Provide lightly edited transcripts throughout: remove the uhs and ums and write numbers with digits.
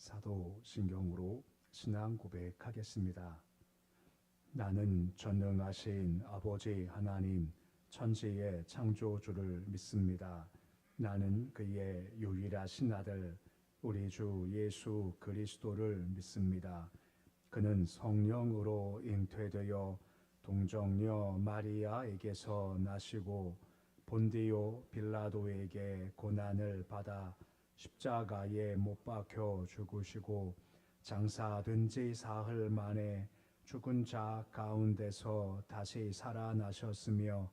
사도신경으로 신앙 고백하겠습니다. 나는 전능하신 아버지 하나님 천지의 창조주를 믿습니다. 나는 그의 유일하신 아들 우리 주 예수 그리스도를 믿습니다. 그는 성령으로 잉태되어 동정녀 마리아에게서 나시고 본디오 빌라도에게 고난을 받아 십자가에 못 박혀 죽으시고 장사된 지 사흘 만에 죽은 자 가운데서 다시 살아나셨으며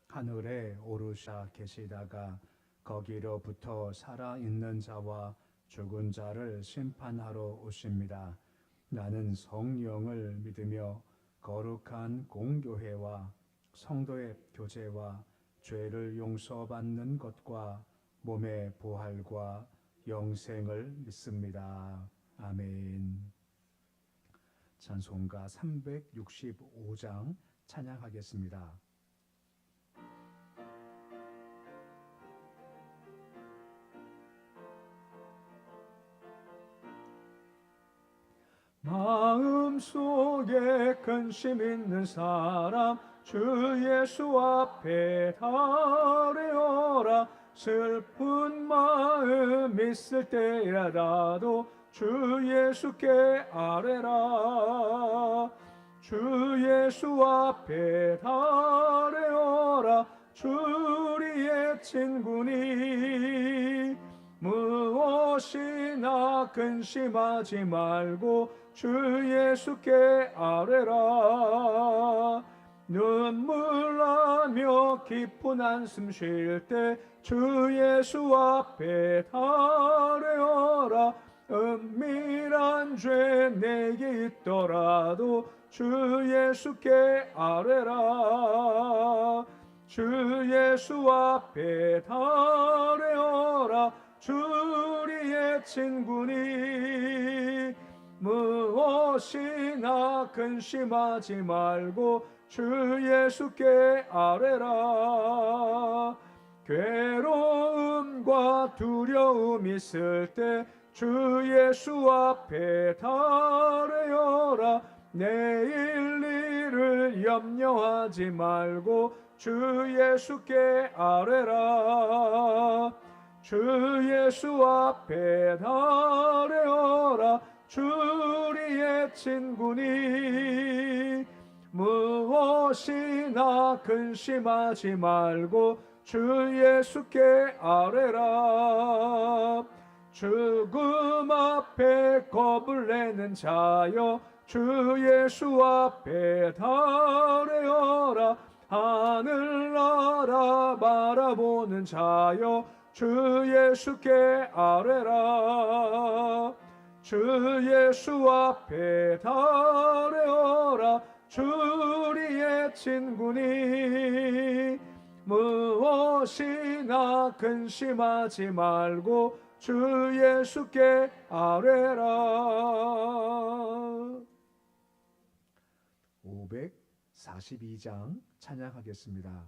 하늘에 오르셔 계시다가 거기로부터 살아있는 자와 죽은 자를 심판하러 오십니다. 나는 성령을 믿으며 거룩한 공교회와 성도의 교제와 죄를 용서받는 것과 몸의 부활과 영생을 믿습니다. 아멘. 찬송가 365장 찬양하겠습니다. 마음속에 근심 있는 사람 주 예수 앞에 달려라. 슬픈 마음 있을 때라도 주 예수께 아뢰라. 주 예수 앞에 달려라. 주 우리의 친구니 무엇이나 근심하지 말고 주 예수께 아뢰라. 눈물 나며 깊은 한숨 쉴 때 주 예수 앞에 달려라. 은밀한 죄 내게 있더라도 주 예수께 아뢰라. 주 예수 앞에 달려라. 주 우리의 친구니 무엇이나 근심하지 말고 주 예수께 아뢰라. 괴로움과 두려움 있을 때 주 예수 앞에 달려라. 내일 일을 염려하지 말고 주 예수께 아뢰라. 주 예수 앞에 달려라. 주 우리의 친구니 무엇이나 근심하지 말고 주 예수께 아뢰라. 죽음 앞에 겁을 내는 자여 주 예수 앞에 달려라. 하늘나라 바라보는 자여 주 예수께 아뢰라. 주 예수 앞에 달려라. 주 우리의 친구니 무엇이나 근심하지 말고 주 예수께 아뢰라. 542장 찬양하겠습니다.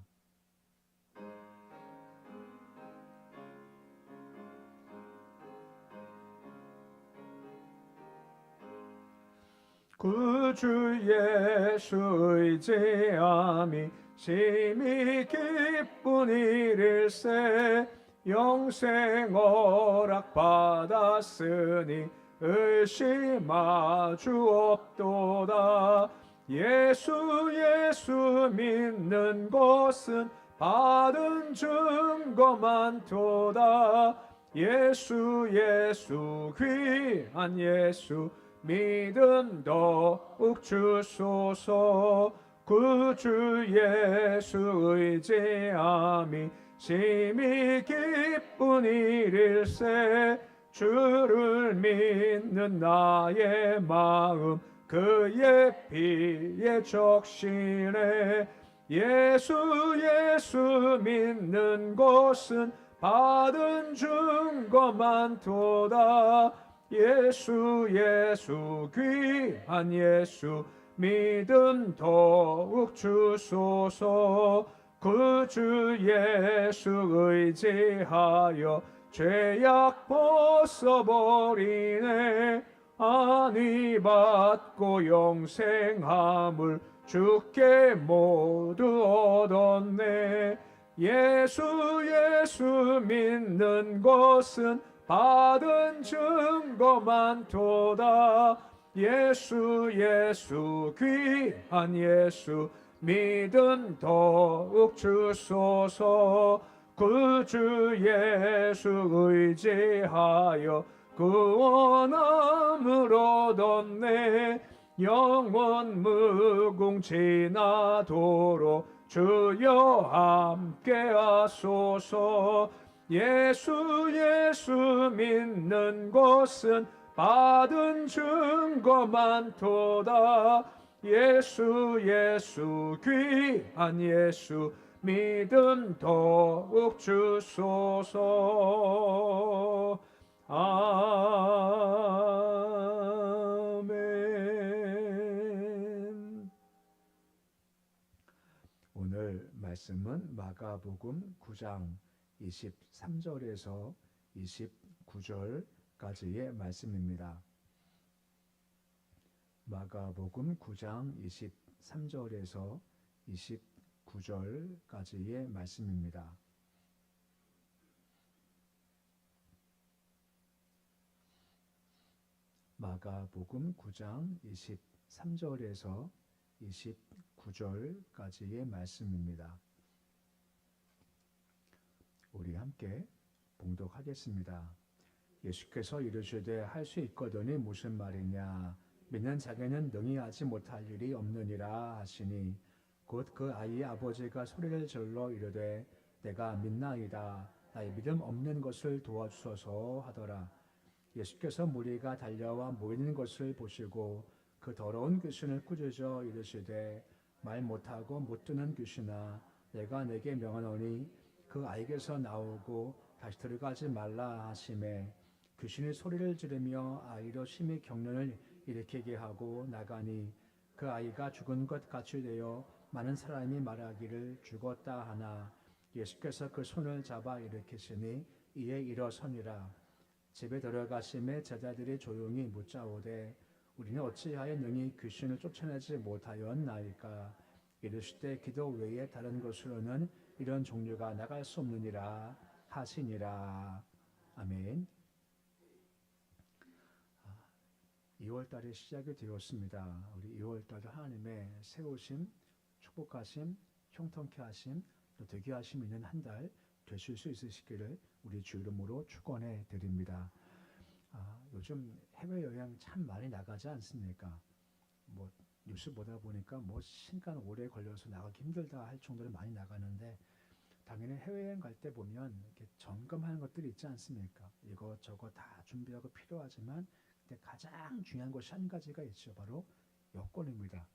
구주 예수 의지함이 심히 기쁜 일일세. 영생 허락 받았으니 의심하 주옵도다. 예수 믿는 것은 받은 증거 많도다. 예수 귀한 예수 믿음 더욱 주소서. 구주 예수 의지함이 심히 기쁜 일일세. 주를 믿는 나의 마음 그의 피에 적시네. 예수 믿는 것은 받은 증거 많도다. 예수 귀한 예수 믿음 더욱 주소서. 구주 예수 의지하여 죄악 벗어버리네. 안위 받고 영생함을 주께 모두 얻었네. 예수 믿는 것은 받은 증거만 도다. 예수 귀한 예수 믿음 더욱 주소서. 그 주 예수 의지하여 구원함을 얻었네. 영원 무궁지나도록 주여 함께 하소서. 예수 믿는 것은 받은 증거만 도다. 예수 귀한 예수 믿음 더욱 주소서. 아멘. 오늘 말씀은 마가복음 9장 23절에서 29절까지의 말씀입니다. 마가복음 9장 23절에서 29절까지의 말씀입니다. 마가복음 9장 23절에서 29절까지의 말씀입니다. 우리 함께 봉독하겠습니다. 예수께서 이르시되 할 수 있거든이 무슨 말이냐. 믿는 자에게는 능히 하지 못할 일이 없느니라 하시니 곧 그 아이의 아버지가 소리를 질러 이르되 내가 믿나이다. 나의 믿음 없는 것을 도와주소서 하더라. 예수께서 무리가 달려와 모이는 것을 보시고 그 더러운 귀신을 꾸짖어 이르시되 말 못하고 못 듣는 귀신아, 내가 내게 명하노니 그 아이에게서 나오고 다시 들어가지 말라 하시매 귀신이 소리를 지르며 아이로 심히 경련을 일으키게 하고 나가니 그 아이가 죽은 것 같이 되어 많은 사람이 말하기를 죽었다 하나 예수께서 그 손을 잡아 일으키시니 이에 일어서니라. 집에 들어가심에 제자들이 조용히 묻자오되 우리는 어찌하여 능히 귀신을 쫓아내지 못하였나이까. 이르시되 기도 외에 다른 것으로는 이런 종류가 나갈 수 없느니라 하시니라. 아멘. 2월달이 시작이 되었습니다. 우리 2월달도 하나님의 세우심, 축복하심, 형통케 하심, 또 되게 하심 있는 한 달 되실 수 있으시기를 우리 주 이름으로 축원해 드립니다. 요즘 해외여행 참 많이 나가지 않습니까? 뭐 뉴스 보다 보니까 뭐 시간 오래 걸려서 나가기 힘들다 할 정도로 많이 나가는데 당연히 해외여행 갈 때 보면 이렇게 점검하는 것들이 있지 않습니까? 이것저것 다 준비하고 필요하지만 근데 가장 중요한 것이 한 가지가 있죠. 바로 여권입니다.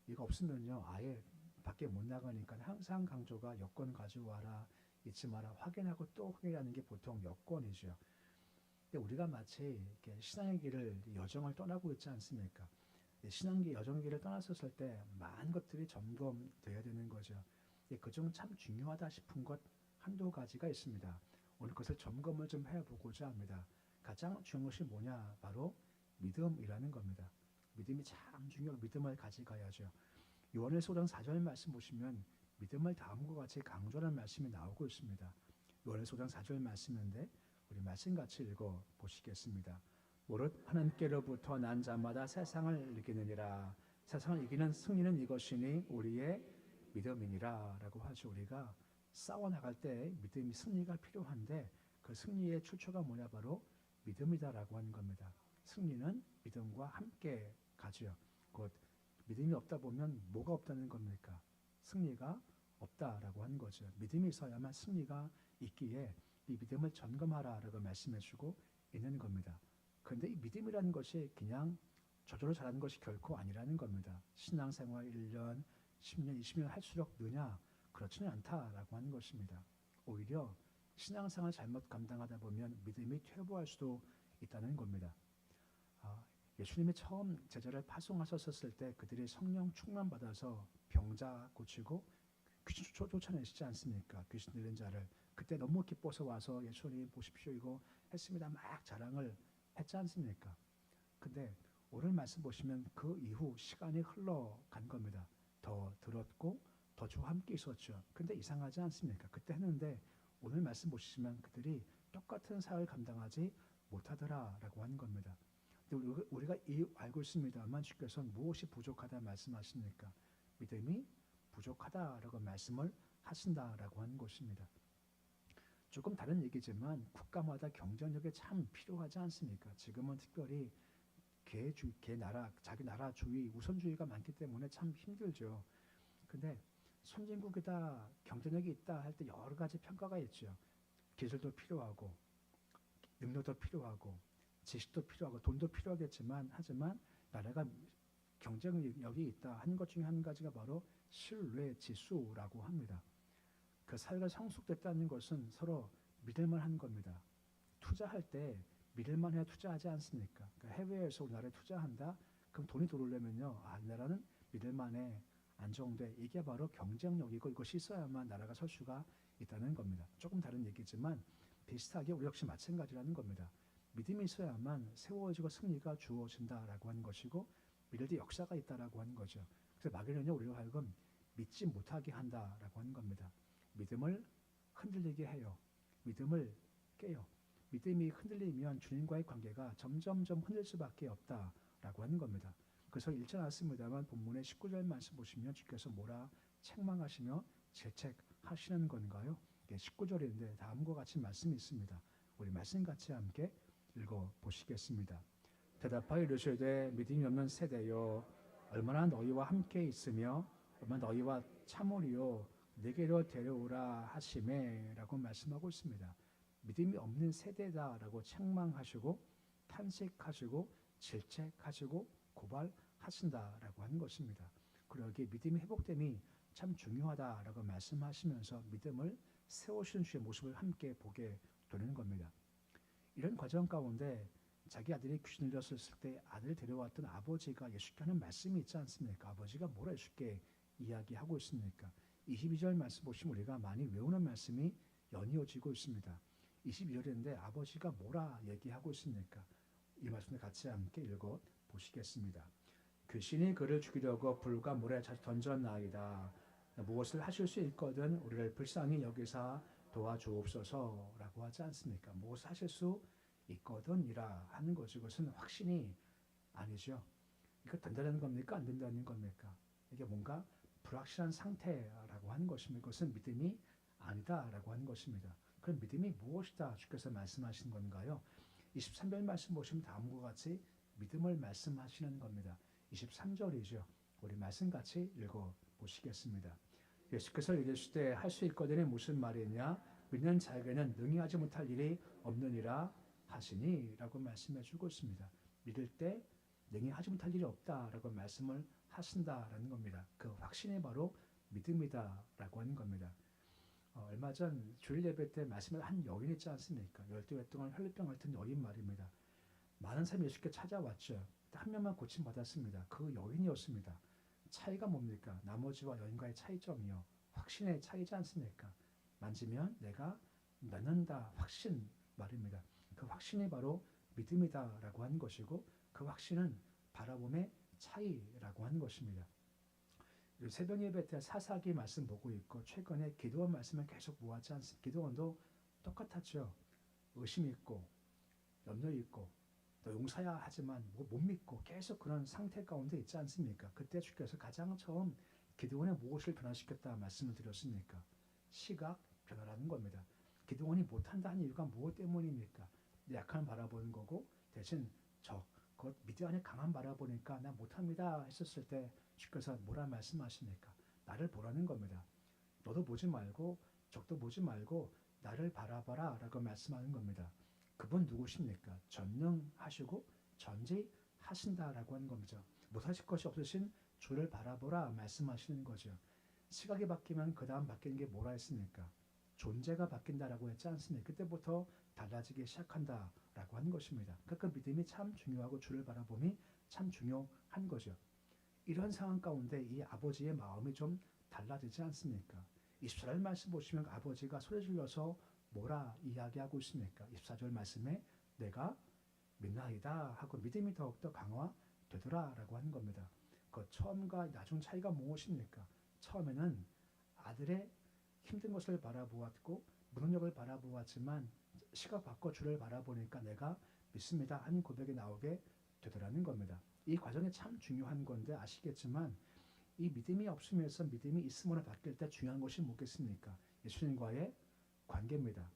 이거 없으면요 아예 밖에 못 나가니까 항상 강조가 여권 가지고 와라, 잊지 마라, 확인하고 또 확인하는 게 보통 여권이죠. 근데 우리가 마치 이렇게 신앙의 길을 여정을 떠나고 있지 않습니까? 신앙의 여정길을 떠났었을 때 많은 것들이 점검돼야 되는 거죠. 그중 참 중요하다 싶은 것 한두 가지가 있습니다. 오늘 그것을 점검을 좀 해보고자 합니다. 가장 중요한 것이 뭐냐? 바로 믿음이라는 겁니다. 믿음이 참 중요하고 믿음을 가져가야죠. 요한일서 5장 4절 말씀 보시면 믿음을 다음과 같이 강조하는 말씀이 나오고 있습니다. 요한일서 5장 4절 말씀인데 우리 말씀 같이 읽어 보시겠습니다. 무릇 하나님께로부터 난 자마다 세상을 이기느니라. 세상을 이기는 승리는 이것이니 우리의 믿음이니라 라고 하죠. 우리가 싸워나갈 때 믿음이 승리가 필요한데 그 승리의 출처가 뭐냐? 바로 믿음이다라고 하는 겁니다. 승리는 믿음과 함께 가죠. 곧 믿음이 없다 보면 뭐가 없다는 겁니까? 승리가 없다라고 하는 거죠. 믿음이 있어야만 승리가 있기에 이 믿음을 점검하라라고 말씀해주고 있는 겁니다. 그런데 이 믿음이라는 것이 그냥 저절로 자라는 것이 결코 아니라는 겁니다. 신앙생활 1년, 10년, 20년 할수록 느냐? 그렇지는 않다라고 하는 것입니다. 오히려 신앙생활 잘못 감당하다 보면 믿음이 퇴보할 수도 있다는 겁니다. 예수님이 처음 제자를 파송하셨을 때 그들이 성령 충만 받아서 병자 고치고 귀신 쫓아내시지 않습니까? 귀신 들린 자를. 그때 너무 기뻐서 와서 예수님 보십시오 이거 했습니다. 막 자랑을 했지 않습니까? 근데 오늘 말씀 보시면 그 이후 시간이 흘러간 겁니다. 더 들었고 더 주와 함께 있었죠. 근데 이상하지 않습니까? 그때 했는데 오늘 말씀 보시면 그들이 똑같은 사역을 감당하지 못하더라라고 하는 겁니다. 근데 우리가 알고 있습니다만 주께서 무엇이 부족하다 말씀하십니까? 믿음이 부족하다라고 말씀을 하신다라고 하는 것입니다. 조금 다른 얘기지만 국가마다 경쟁력이 참 필요하지 않습니까? 지금은 특별히 자기 나라 주의, 우선주의가 많기 때문에 참 힘들죠. 근데 선진국이다, 경쟁력이 있다 할 때 여러 가지 평가가 있죠. 기술도 필요하고, 능력도 필요하고, 지식도 필요하고, 돈도 필요하겠지만, 하지만 나라가 경쟁력이 있다 하는 것 중에 한 가지가 바로 신뢰 지수라고 합니다. 그 사회가 성숙됐다는 것은 서로 믿을만 한 겁니다. 투자할 때 믿을만 해야 투자하지 않습니까? 그러니까 해외에서 우리나라에 투자한다? 그럼 돈이 들어오려면요. 이 나라는 믿을만해, 안정돼. 이게 바로 경쟁력이고 이것이 있어야만 나라가 설 수가 있다는 겁니다. 조금 다른 얘기지만 비슷하게 우리 역시 마찬가지라는 겁니다. 믿음이 있어야만 세워지고 승리가 주어진다라고 하는 것이고 믿을 때 역사가 있다라고 하는 거죠. 그래서 막연히요 우리가 하여금 믿지 못하게 한다라고 하는 겁니다. 믿음을 흔들리게 해요. 믿음을 깨요. 믿음이 흔들리면 주님과의 관계가 점점점 흔들 수밖에 없다라고 하는 겁니다. 그래서 읽지 않았습니다만 본문의 19절 말씀 보시면 주께서 뭐라 책망하시며 질책하시는 건가요? 19절인데 다음과 같이 말씀이 있습니다. 우리 말씀 같이 함께 읽어보시겠습니다. 대답하여 이르시되 믿음이 없는 세대여 얼마나 너희와 함께 있으며 얼마나 너희와 참으리요 내게로 데려오라 하시매 라고 말씀하고 있습니다. 믿음이 없는 세대다라고 책망하시고 탄식하시고 질책하시고 고발하신다라고 하는 것입니다. 그리고 여기 믿음이 회복됨이 참 중요하다라고 말씀하시면서 믿음을 세우시는 주의 모습을 함께 보게 되는 겁니다. 이런 과정 가운데 자기 아들이 귀신을 들렸을 때 아들을 데려왔던 아버지가 예수께 하는 말씀이 있지 않습니까? 아버지가 뭐라 예수께 이야기하고 있습니까? 22절 말씀 보시면 우리가 많이 외우는 말씀이 연이어지고 있습니다. 22절인데 아버지가 뭐라 얘기하고 있습니까? 이 말씀을 같이 함께 읽어 보시겠습니다. 귀신이 그를 죽이려고 불과 물에 던졌나이다. 무엇을 하실 수 있거든 우리를 불쌍히 여기사 도와주옵소서라고 하지 않습니까? 무엇을 하실 수 있거든이라 하는 것이 그것은 확신이 아니죠. 이거 된다는 겁니까? 안 된다는 겁니까? 이게 뭔가 불확실한 상태라고 하는 것입니다. 이것은 믿음이 아니다라고 하는 것입니다. 그럼 믿음이 무엇이다? 주께서 말씀하신 건가요? 23절 말씀 보시면 다음과 같이 믿음을 말씀하시는 겁니다. 23절이죠. 우리 말씀 같이 읽어보시겠습니다. 예수께서 이르실 때 할 수 있거든이 무슨 말이냐? 믿는 자에게는 능히 하지 못할 일이 없느니라 하시니 라고 말씀해 주고 있습니다. 믿을 때 능히 하지 못할 일이 없다라고 말씀을 하신다라는 겁니다. 그 확신이 바로 믿음이다라고 하는 겁니다. 얼마 전 주일 예배 때 말씀을 한 여인 있지 않습니까? 12회 동안 혈루병 앓던 여인 말입니다. 많은 사람이 예수께 찾아왔죠. 한 명만 고침받았습니다. 그 여인이었습니다. 차이가 뭡니까? 나머지와 여인과의 차이점이요. 확신의 차이지 않습니까? 만지면 내가 낫는다 확신 말입니다. 그 확신이 바로 믿음이다라고 하는 것이고 그 확신은 바라봄의 차이라고 하는 것입니다. 새벽 예배 때 사사기 말씀 보고 있고 최근에 기도원 말씀을 계속 모았지 않습니까? 기도원도 똑같았죠. 의심이 있고 염려 있고 또 용서해야 하지만 못 믿고 계속 그런 상태 가운데 있지 않습니까? 그때 주께서 가장 처음 기도원의 무엇을 변화시켰다 말씀을 드렸습니까? 시각 변화라는 겁니다. 기도원이 못한다 하는 이유가 무엇 때문입니까? 약한 바라보는 거고 대신 그 믿음 안에 강한 바라보니까 나 못합니다 했었을 때 주께서 뭐라 말씀하십니까? 나를 보라는 겁니다. 너도 보지 말고 적도 보지 말고 나를 바라봐라 라고 말씀하는 겁니다. 그분 누구십니까? 전능하시고 전지하신다라고 하는 겁니다. 못하실 것이 없으신 주를 바라보라 말씀하시는 거죠. 시각이 바뀌면 그 다음 바뀌는 게 뭐라 했습니까? 존재가 바뀐다라고 했지 않습니까? 그때부터 달라지기 시작한다라고 하는 것입니다. 그러니까 그 믿음이 참 중요하고 주를 바라봄이 참 중요한 거죠. 이런 상황 가운데 이 아버지의 마음이 좀 달라지지 않습니까? 24절 말씀 보시면 아버지가 소리 질러서 뭐라 이야기하고 있습니까? 24절 말씀에 내가 믿나이다 하고 믿음이 더욱더 강화되더라 라고 하는 겁니다. 그 처음과 나중 차이가 무엇입니까? 처음에는 아들의 힘든 것을 바라보았고 무능력을 바라보았지만 시가 바꿔 주를 바라보니까 내가 믿습니다 하는 고백이 나오게 되더라는 겁니다. 이 과정이 참 중요한 건데 아시겠지만 이 믿음이 없으면서 믿음이 있음으로 바뀔 때 중요한 것이 뭐겠습니까? 예수님과의 관계입니다.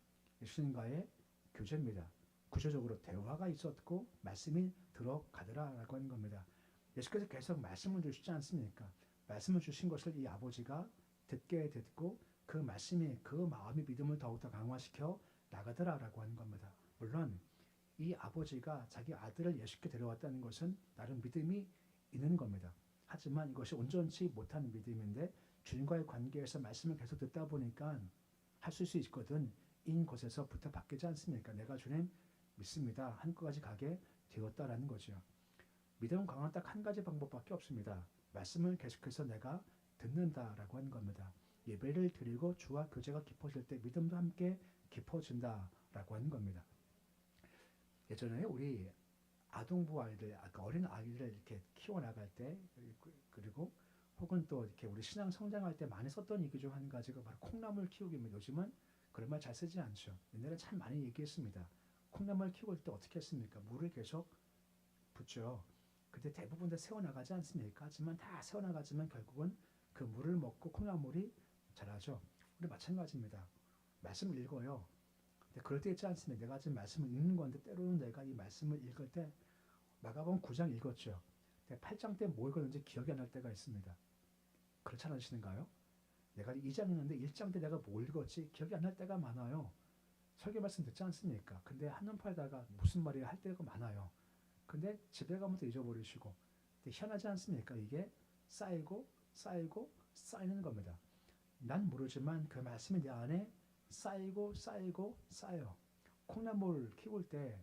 예수님과의 교제입니다. 구조적으로 대화가 있었고 말씀이 들어가더라라고 하는 겁니다. 예수께서 계속 말씀을 주시지 않습니까? 말씀을 주신 것을 이 아버지가 듣게 듣고 그 말씀이 그 마음의 믿음을 더욱더 강화시켜 나가더라라고 하는 겁니다. 물론 이 아버지가 자기 아들을 예수께 데려왔다는 것은 나름 믿음이 있는 겁니다. 하지만 이것이 온전치 못한 믿음인데 주님과의 관계에서 말씀을 계속 듣다 보니까 할 수 있거든 인 곳에서부터 바뀌지 않습니까? 내가 주님 믿습니다. 한까지 가게 되었다라는 거죠. 믿음 강화는 딱 한 가지 방법밖에 없습니다. 말씀을 계속해서 내가 듣는다라고 하는 겁니다. 예배를 드리고 주와 교제가 깊어질 때 믿음도 함께 깊어진다라고 하는 겁니다. 예전에 우리 아동부 아이들, 어린 아이들을 이렇게 키워나갈 때 그리고 혹은 또 이렇게 우리 신앙 성장할 때 많이 썼던 얘기 중 한 가지가 바로 콩나물 키우기입니다. 요즘은 그런 말 잘 쓰지 않죠. 옛날에 참 많이 얘기했습니다. 콩나물 키울 때 어떻게 했습니까? 물을 계속 붓죠. 근데 대부분 다 새어나가지 않습니까? 하지만 다 새어나가지만 결국은 그 물을 먹고 콩나물이 자라죠. 우리 마찬가지입니다. 말씀을 읽어요. 근데 그럴 때 있지 않습니까? 내가 지금 말씀을 읽는 건데 때로는 내가 이 말씀을 읽을 때 마가복음 9장 읽었죠. 8장 때 뭐 읽었는지 기억이 안 날 때가 있습니다. 그렇지 않으시는가요? 내가 2장 읽는데 1장 때 내가 뭐 읽었지 기억이 안 날 때가 많아요. 설교 말씀 듣지 않습니까? 근데 한눈 팔다가 무슨 말이야 할 때가 많아요. 근데 집에 가면 또 잊어버리시고. 근데 희한하지 않습니까? 이게 쌓이고 쌓이고 쌓이는 겁니다. 난 모르지만 그 말씀이 내 안에 쌓이고 쌓이고 쌓여요. 콩나물 키울 때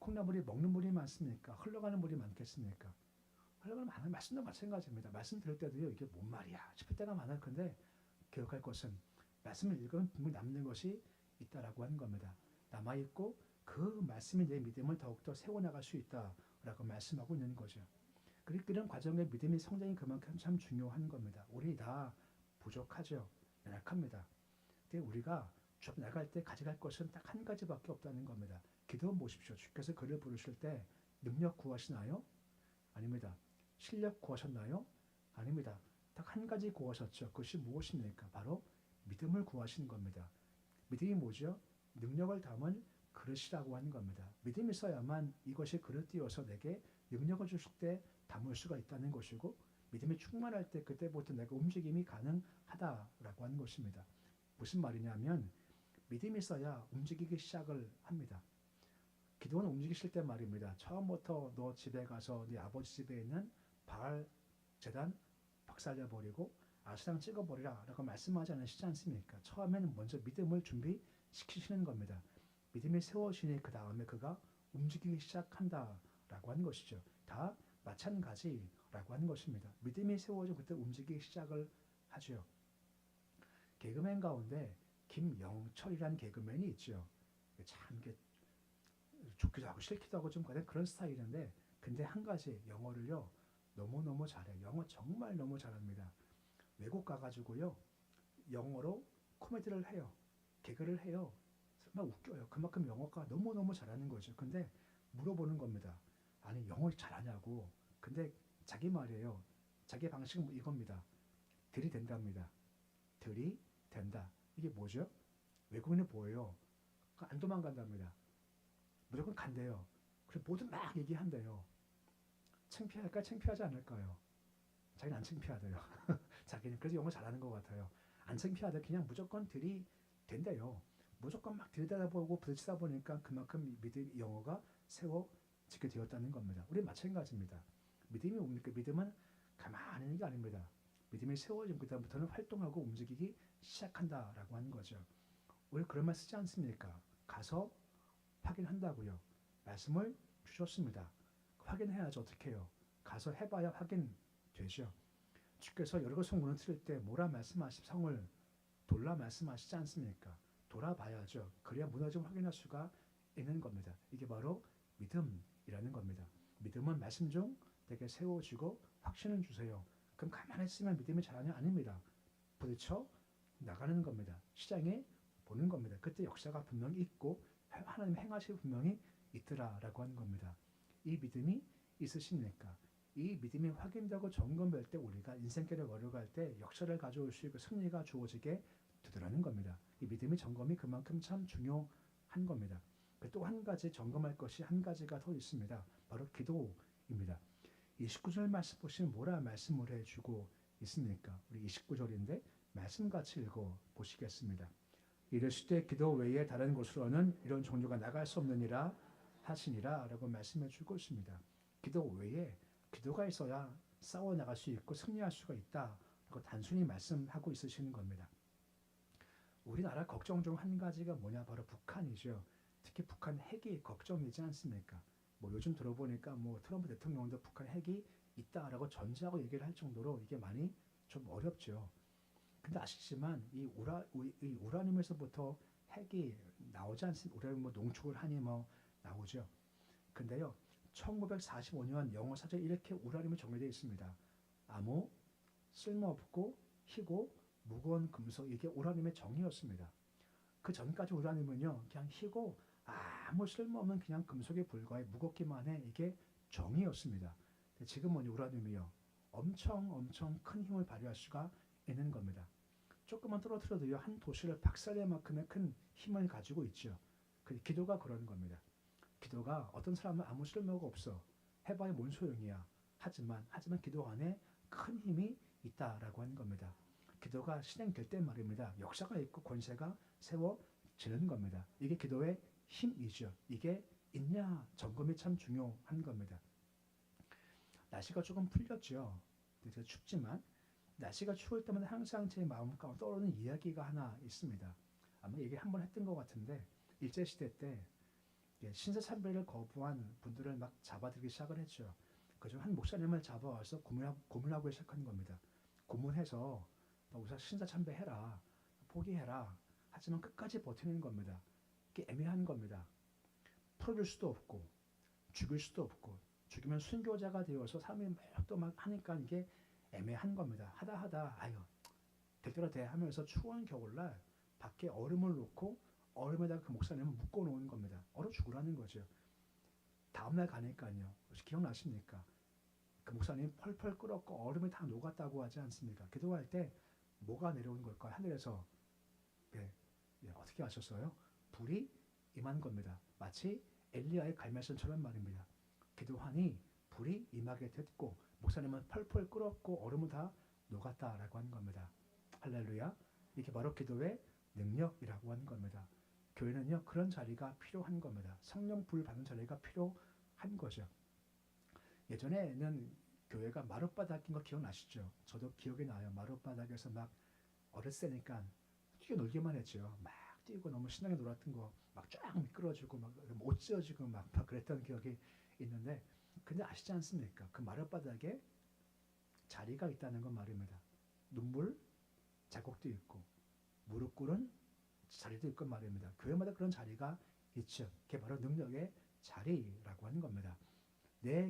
콩나물이 먹는 물이 많습니까? 흘러가는 물이 많겠습니까? 흘러가는 많은 말씀도 마찬가지입니다. 말씀 들을 때도요. 이게 뭔 말이야 싶을 때가 많을 건데 기억할 것은 말씀을 읽으면 분명히 남는 것이 있다라고 하는 겁니다. 남아있고 그 말씀이 내 믿음을 더욱더 세워나갈 수 있다라고 말씀하고 있는 거죠. 그리고 이런 과정의 믿음의 성장이 그만큼 참 중요한 겁니다. 우리 다 부족하죠. 연약합니다. 근데 우리가 주 앞에 나갈 때 가져갈 것은 딱 한 가지밖에 없다는 겁니다. 기도해 보십시오. 주께서 그를 부르실 때 능력 구하시나요? 아닙니다. 실력 구하셨나요? 아닙니다. 딱 한 가지 구하셨죠. 그것이 무엇입니까? 바로 믿음을 구하시는 겁니다. 믿음이 뭐죠? 능력을 담은 그릇이라고 하는 겁니다. 믿음이 있어야만 이것이 그릇되어서 내게 능력을 주실 때 담을 수가 있다는 것이고 믿음이 충만할 때 그때부터 내가 움직임이 가능하다라고 하는 것입니다. 무슨 말이냐면 믿음이 있어야 움직이기 시작을 합니다. 기도는 움직이실 때 말입니다. 처음부터 너 집에 가서 네 아버지 집에 있는 바알 제단 박살내버리고 아수랑 찍어버리라 라고 말씀하지 않으시지 않습니까? 처음에는 먼저 믿음을 준비시키시는 겁니다. 믿음이 세워지니 그 다음에 그가 움직이기 시작한다라고 하는 것이죠. 다 마찬가지라고 하는 것입니다. 믿음이 세워져 그때 움직이기 시작을 하죠. 개그맨 가운데 김영철이라는 개그맨이 있죠. 참 이게 좋기도 하고 싫기도 하고 좀 그런 스타일인데 근데 한 가지 영어를요 너무너무 잘해요. 영어 정말 너무 잘합니다. 외국 가가지고요 영어로 코미디를 해요. 개그를 해요. 정말 웃겨요. 그만큼 영어가 너무너무 잘하는 거죠. 근데 물어보는 겁니다. 아니 영어 잘하냐고. 근데 자기 말이에요. 자기 방식은 이겁니다. 들이댄답니다. 들이댄다. 이게 뭐죠? 외국인은 뭐예요? 안 도망간답니다. 무조건 간대요. 그래서 뭐든 막 얘기한대요. 창피할까 창피하지 않을까요? 자기는 안 창피하대요. 자기는 그래서 영어 잘하는 것 같아요. 안 창피하대 그냥 무조건 들이댄대요. 무조건 막 들이대다 보고 부딪히다 보니까 그만큼 믿음 영어가 세워지게 되었다는 겁니다. 우리 마찬가지입니다. 믿음이 뭡니까? 믿음은 가만히 있는 게 아닙니다. 믿음이 세워지면 그다음부터는 활동하고 움직이기 시작한다라고 하는 거죠. 우리 그런 말 쓰지 않습니까? 가서 확인한다고요. 말씀을 주셨습니다. 확인해야죠. 어떻게 해요? 가서 해봐야 확인되죠. 주께서 여리고 성 무너뜨릴 때 뭐라 말씀하시 성을 돌라 말씀하시지 않습니까? 돌아봐야죠. 그래야 무너짐을 확인할 수가 있는 겁니다. 이게 바로 믿음이라는 겁니다. 믿음은 말씀 중 내게 세워지고 확신을 주세요. 그럼 가만히 있으면 믿음이 자라냐? 아닙니다. 부딪혀 나가는 겁니다. 시장에 보는 겁니다. 그때 역사가 분명히 있고 하나님 행하실 분명히 있더라라고 하는 겁니다. 이 믿음이 있으십니까? 이 믿음이 확인되고 점검될 때 우리가 인생길을 걸어갈 때 역사를 가져올 수 있고 승리가 주어지게 되더라는 겁니다. 이 믿음의 점검이 그만큼 참 중요한 겁니다. 또 한 가지 점검할 것이 한 가지가 더 있습니다. 바로 기도입니다. 29절 말씀 보시면 뭐라 말씀을 해주고 있습니까? 우리 29절인데 말씀 같이 읽어 보시겠습니다. 이르시되 기도 외에 다른 곳으로는 이런 종류가 나갈 수 없느니라 하시니라 라고 말씀해 주고 있습니다. 기도 외에 기도가 있어야 싸워 나갈 수 있고 승리할 수가 있다 라고 단순히 말씀하고 있으시는 겁니다. 우리나라 걱정 중 한 가지가 뭐냐? 바로 북한이죠. 특히 북한 핵이 걱정이지 않습니까? 뭐 요즘 들어보니까 뭐 트럼프 대통령도 북한 핵이 있다라고 전제하고 얘기를 할 정도로 이게 많이 좀 어렵죠. 근데 아시지만 이 우라늄에서부터 핵이 나오지 않습니까? 우라늄 뭐 농축을 하니 뭐 나오죠. 근데요, 1945년 영어 사전에 이렇게 우라늄이 정리되어 있습니다. 아무 쓸모없고 희고 무거운 금속, 이게 우라늄의 정의였습니다. 그 전까지 우라늄은요, 그냥 희고 아무 쓸모없는 그냥 금속에 불과해 무겁기만 해, 이게 정의였습니다. 지금은 우라늄이요, 엄청 큰 힘을 발휘할 수가 있는 겁니다. 조금만 떨어뜨려도요, 한 도시를 박살낼 만큼의 큰 힘을 가지고 있죠. 기도가 그런 겁니다. 기도가 어떤 사람은 아무 쓸모가 없어, 해봐야 뭔 소용이야. 하지만 기도 안에 큰 힘이 있다라고 하는 겁니다. 기도가 실행될 때 말입니다. 역사가 있고 권세가 세워지는 겁니다. 이게 기도의 힘이죠. 이게 있냐 점검이 참 중요한 겁니다. 날씨가 조금 풀렸죠. 되게 춥지만 날씨가 추울 때마다 항상 제 마음 가운데 떠오르는 이야기가 하나 있습니다. 아마 얘기 한번 했던 것 같은데, 일제시대 때 신사참배를 거부한 분들을 막 잡아들이기 시작을 했죠. 그중 한 목사님을 잡아와서 고문하고 시작한 겁니다. 고문해서 너 우선 신사참배해라, 포기해라. 하지만 끝까지 버티는 겁니다. 이게 애매한 겁니다. 풀어줄 수도 없고 죽일 수도 없고, 죽이면 순교자가 되어서 사람이 막 하니까 이게 애매한 겁니다. 하다 아유 될 대로 돼 하면서 추운 겨울날 밖에 얼음을 놓고 얼음에다가 그 목사님을 묶어 놓은 겁니다. 얼어 죽으라는 거죠. 다음날 가니까요, 혹시 기억나십니까? 그 목사님 펄펄 끓었고 얼음이 다 녹았다고 하지 않습니까? 기도할 때 뭐가 내려오는 걸까요? 하늘에서 어떻게 하셨어요? 불이 임한 겁니다. 마치 엘리야의 갈멜선처럼 말입니다. 기도하니 불이 임하게 됐고 목사님은 펄펄 끓었고 얼음은 다 녹았다라고 하는 겁니다. 할렐루야. 이게 바로 기도의 능력이라고 하는 겁니다. 교회는요, 그런 자리가 필요한 겁니다. 성령 불 받는 자리가 필요한 거죠. 예전에는 교회가 마룻바닥인 거 기억나시죠? 저도 기억이 나요. 마룻바닥에서 막 어렸을 때니까 뛰어놀기만 했죠. 막 뛰고 너무 신나게 놀았던 거 막 쫙 미끄러지고 막 못 지어지고 막 그랬던 기억이 있는데, 근데 아시지 않습니까? 그 마룻바닥에 자리가 있다는 건 말입니다. 눈물 자국도 있고 무릎 꿇은 자리도 있고 말입니다. 교회마다 그런 자리가 있죠. 그게 바로 능력의 자리라고 하는 겁니다.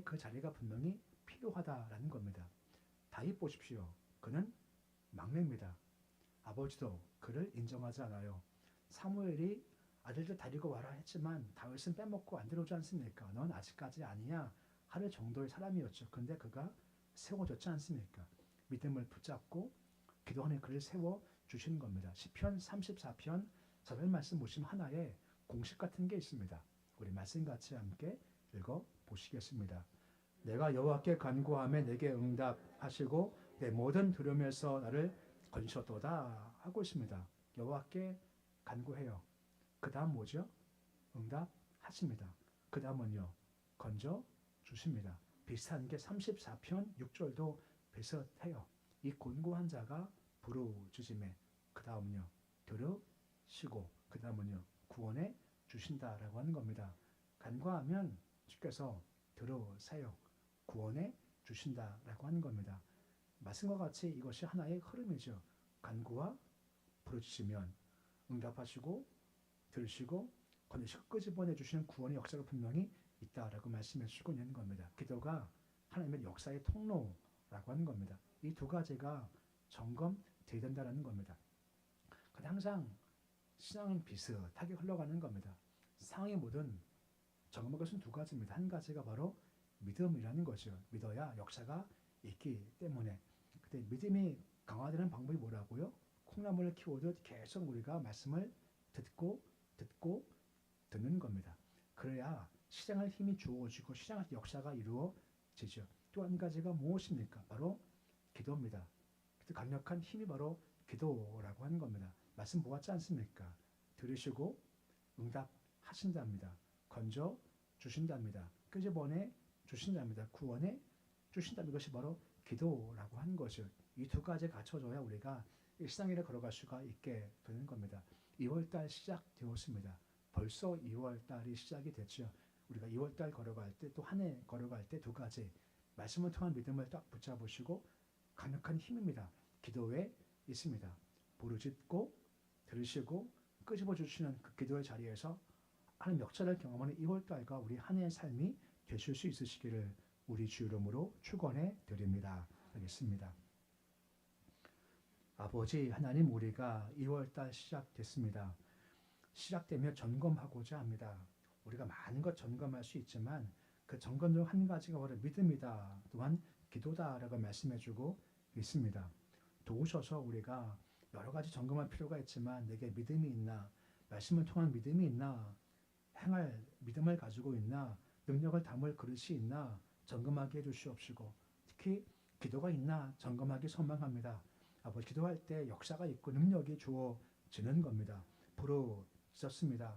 그 자리가 분명히 필요하다라는 겁니다. 다윗 보십시오. 그는 막내입니다. 아버지도 그를 인정하지 않아요. 사무엘이 아들들 데리고 와라 했지만 다윗은 빼먹고 안 들어오지 않습니까? 넌 아직까지 아니야 할 정도의 사람이었죠. 근데 그가 세워졌지 않습니까? 믿음을 붙잡고 기도하는 그를 세워주신 겁니다. 시편 34편 4절 말씀 보시면 하나의 공식 같은 게 있습니다. 우리 말씀 같이 함께 읽어보시겠습니다. 내가 여호와께 간구하며 내게 응답하시고 내 모든 두려움에서 나를 건지셨도다 하고 있습니다. 여호와께 간구해요. 그 다음 뭐죠? 응답하십니다. 그 다음은요, 건져 주십니다. 비슷한 게 34편 6절도 비슷해요. 이 곤고한 자가 부르짖음에, 그 다음은요, 들으시고, 그 다음은요, 구원해 주신다라고 하는 겁니다. 간구하면 주께서 들으세요. 구원해 주신다라고 하는 겁니다. 말씀과 같이 이것이 하나의 흐름이죠. 간구와 부르짖으면 응답하시고 들으시고 건너시고 끄집어내 주시는 구원의 역사가 분명히 있다라고 말씀해 주시고 있는 겁니다. 기도가 하나님의 역사의 통로라고 하는 겁니다. 이 두 가지가 점검되어야 된다는 겁니다. 근데 항상 신앙은 비슷하게 흘러가는 겁니다. 상황이 뭐든 점검할 것은 두 가지입니다. 한 가지가 바로 믿음이라는 거죠. 믿어야 역사가 있기 때문에. 근데 믿음이 강화되는 방법이 뭐라고요? 콩나물을 키우듯 계속 우리가 말씀을 듣고 듣는 겁니다. 그래야 실행할 힘이 주어지고 실행할 역사가 이루어지죠. 또 한 가지가 무엇입니까? 바로 기도입니다. 강력한 힘이 바로 기도라고 하는 겁니다. 말씀 보았지 않습니까? 들으시고 응답하신답니다. 건져 주신답니다. 끄집어내 주신답니다. 구원해 주신답니다. 이것이 바로 기도라고 하는 것이요. 이 두 가지 갖춰줘야 우리가 일상일에 걸어갈 수가 있게 되는 겁니다. 2월달 시작되었습니다. 벌써 2월달이 시작이 됐죠. 우리가 2월달 걸어갈 때 또 한 해 걸어갈 때 두 가지 말씀을 통한 믿음을 딱 붙잡으시고 강력한 힘입니다. 기도에 있습니다. 부르짖고 들으시고 끄집어 주시는 그 기도의 자리에서 하나님 역사를 경험하는 2월달과 우리 한 해의 삶이 되실 수 있으시기를 우리 주 이름으로 축원해 드립니다. 알겠습니다. 아버지 하나님, 우리가 2월달 시작됐습니다. 시작되며 점검하고자 합니다. 우리가 많은 것 점검할 수 있지만 그 점검 중 한 가지가 바로 믿음이다. 또한 기도다라고 말씀해주고 있습니다. 도우셔서 우리가 여러 가지 점검할 필요가 있지만 내게 믿음이 있나, 말씀을 통한 믿음이 있나, 행할 믿음을 가지고 있나, 능력을 담을 그릇이 있나 점검하게 해주시옵시고, 특히 기도가 있나 점검하기 소망합니다. 아버지, 기도할 때 역사가 있고 능력이 주어지는 겁니다. 부르짖었습니다.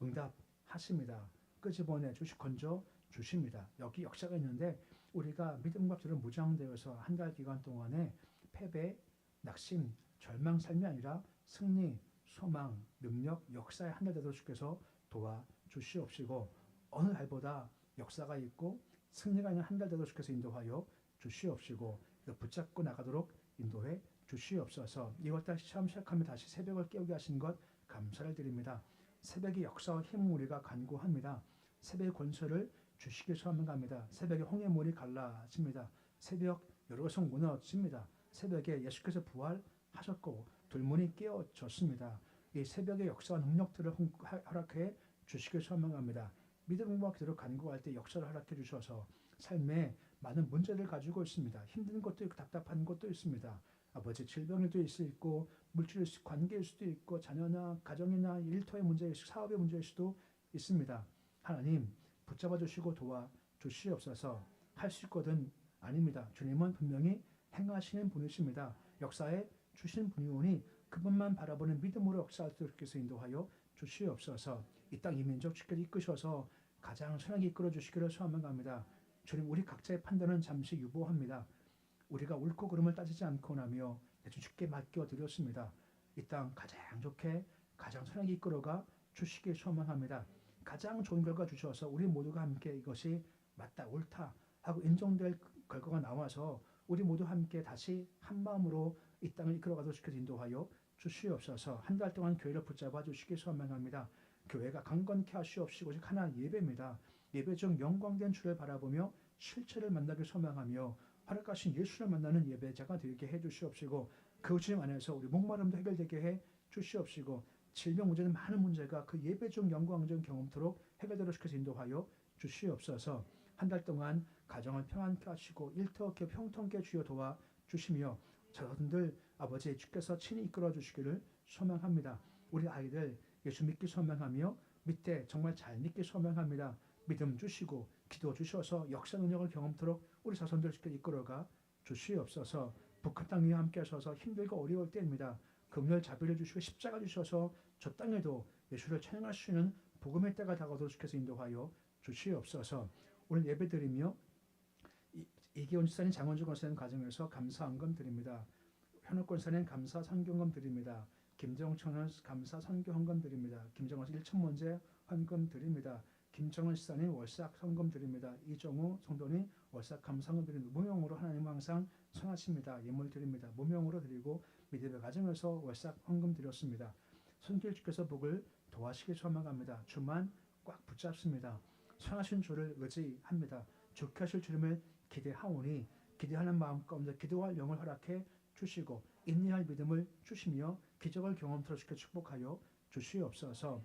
응답하십니다. 끄집어내 건져 주십니다. 여기 역사가 있는데 우리가 믿음과 기도로 무장되어서 한 달 기간 동안에 패배, 낙심, 절망 삶이 아니라 승리, 소망, 능력, 역사의 한 달 되도록 주께서 도와주시옵시고, 어느 달보다 역사가 있고 승리가 있는 한 달 되도록 주께서 인도하여 주시옵시고, 붙잡고 나가도록 인도해 주시옵소서. 2월달 처음 시작하면 다시 새벽을 깨우게 하신 것 감사를 드립니다. 새벽의 역사와 힘을 우리가 간구합니다. 새벽의 권세를 주시기 소망합니다. 새벽에 홍해물이 갈라집니다. 새벽 여러 성 무너집니다. 새벽에 예수께서 부활하셨고 돌문이 깨어졌습니다. 이 새벽의 역사와 능력들을 허락해 주시기 소망합니다. 믿음과 기도로 간구할 때 역사를 허락해 주셔서 삶에 많은 문제를 가지고 있습니다. 힘든 것도 있고 답답한 것도 있습니다. 아버지, 질병일도 있고 물질 관계일 수도 있고 자녀나 가정이나 일터의 문제일 수, 사업의 문제일 수도 있습니다. 하나님 붙잡아 주시고 도와 주시옵소서. 할 수 있거든 아닙니다. 주님은 분명히 행하시는 분이십니다. 역사에 주신 분이오니 그분만 바라보는 믿음으로 역사할 수 있게 인도하여 주시옵소서. 이 땅 이민족 주께서 이끄셔서 가장 선하게 이끌어 주시기를 소망합니다. 주님, 우리 각자의 판단은 잠시 유보합니다. 우리가 옳고 그름을 따지지 않고 나며 주께 맡겨드렸습니다. 이 땅 가장 좋게 가장 선하게 이끌어가 주시길 소망합니다. 가장 좋은 결과 주셔서 우리 모두가 함께 이것이 맞다 옳다 하고 인정될 결과가 나와서 우리 모두 함께 다시 한 마음으로 이 땅을 이끌어가도록 주께서 인도하여 주시옵소서. 한 달 동안 교회를 붙잡아 주시길 소망합니다. 교회가 강건케 하시옵시고 오직 하나 예배입니다. 예배 중 영광된 주를 바라보며 실체를 만나길 소망하며 활약하신 예수를 만나는 예배자가 되게 해주시옵시고, 그 주님 안에서 우리 목마름도 해결되게 해 주시옵시고, 질병 문제는 많은 문제가 그 예배 중 영광적 경험토록 해결되도록 시켜서 인도하여 주시옵소서. 한 달 동안 가정을 평안케 하시고 일터께 평통케 주여 도와 주시며 저분들 아버지 주께서 친히 이끌어 주시기를 소망합니다. 우리 아이들 예수 믿기 소망하며 믿되 정말 잘 믿기 소망합니다. 믿음 주시고 기도 주셔서 역사 능력을 경험토록 우리 자손들 주께 이끌어가 주시옵소서. 북한 땅 위에 함께 하셔서 힘들고 어려울 때입니다. 긍휼 자비를 주시고 십자가 주셔서 저 땅에도 예수를 찬양할 수 있는 복음의 때가 다가오도록 주께서 인도하여 주시옵소서. 오늘 예배드리며 이기원 지사님, 장원주 권사님 가정에서 감사 헌금 드립니다. 현욱 권사님 감사 선교헌금 드립니다. 김정청은 감사 선교 헌금 드립니다. 김정원 1천 문제 헌금 드립니다. 김정은 시사님 월삭 헌금 드립니다. 이정우 성도님 월삭 감사헌금 드립니다. 무명으로 하나님 항상 선하십니다. 예물 드립니다. 무명으로 드리고 믿음의 가정에서 월삭 헌금 드렸습니다. 손길 주께서 복을 도와시길 소망합니다. 주만 꽉 붙잡습니다. 선하신 주를 의지합니다. 좋게 하실 주님을 기대하오니 기대하는 마음 가운데 기도할 영을 허락해 주시고 인내할 믿음을 주시며 기적을 경험토록 주께 축복하여 주시옵소서.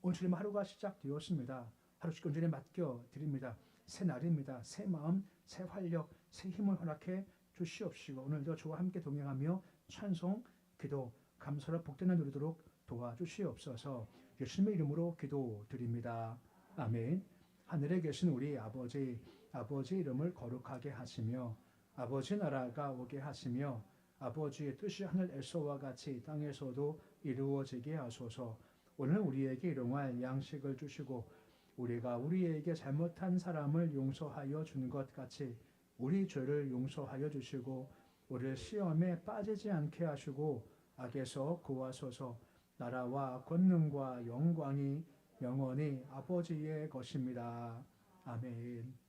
오늘 주님 하루가 시작되었습니다. 하루씩 온전히 맡겨 드립니다. 새 날입니다. 새 마음, 새 활력, 새 힘을 허락해 주시옵시고 오늘도 저와 함께 동행하며 찬송, 기도, 감사로 복되는 누리도록 도와주시옵소서. 예수님의 이름으로 기도드립니다. 아멘. 하늘에 계신 우리 아버지 이름을 거룩하게 하시며 아버지 나라가 오게 하시며 아버지의 뜻이 하늘에서와 같이 땅에서도 이루어지게 하소서. 오늘 우리에게 일용할 양식을 주시고 우리가 우리에게 잘못한 사람을 용서하여 준 것 같이 우리 죄를 용서하여 주시고 우리를 시험에 빠지지 않게 하시고 악에서 구하소서. 나라와 권능과 영광이 영원히 아버지의 것입니다. 아멘.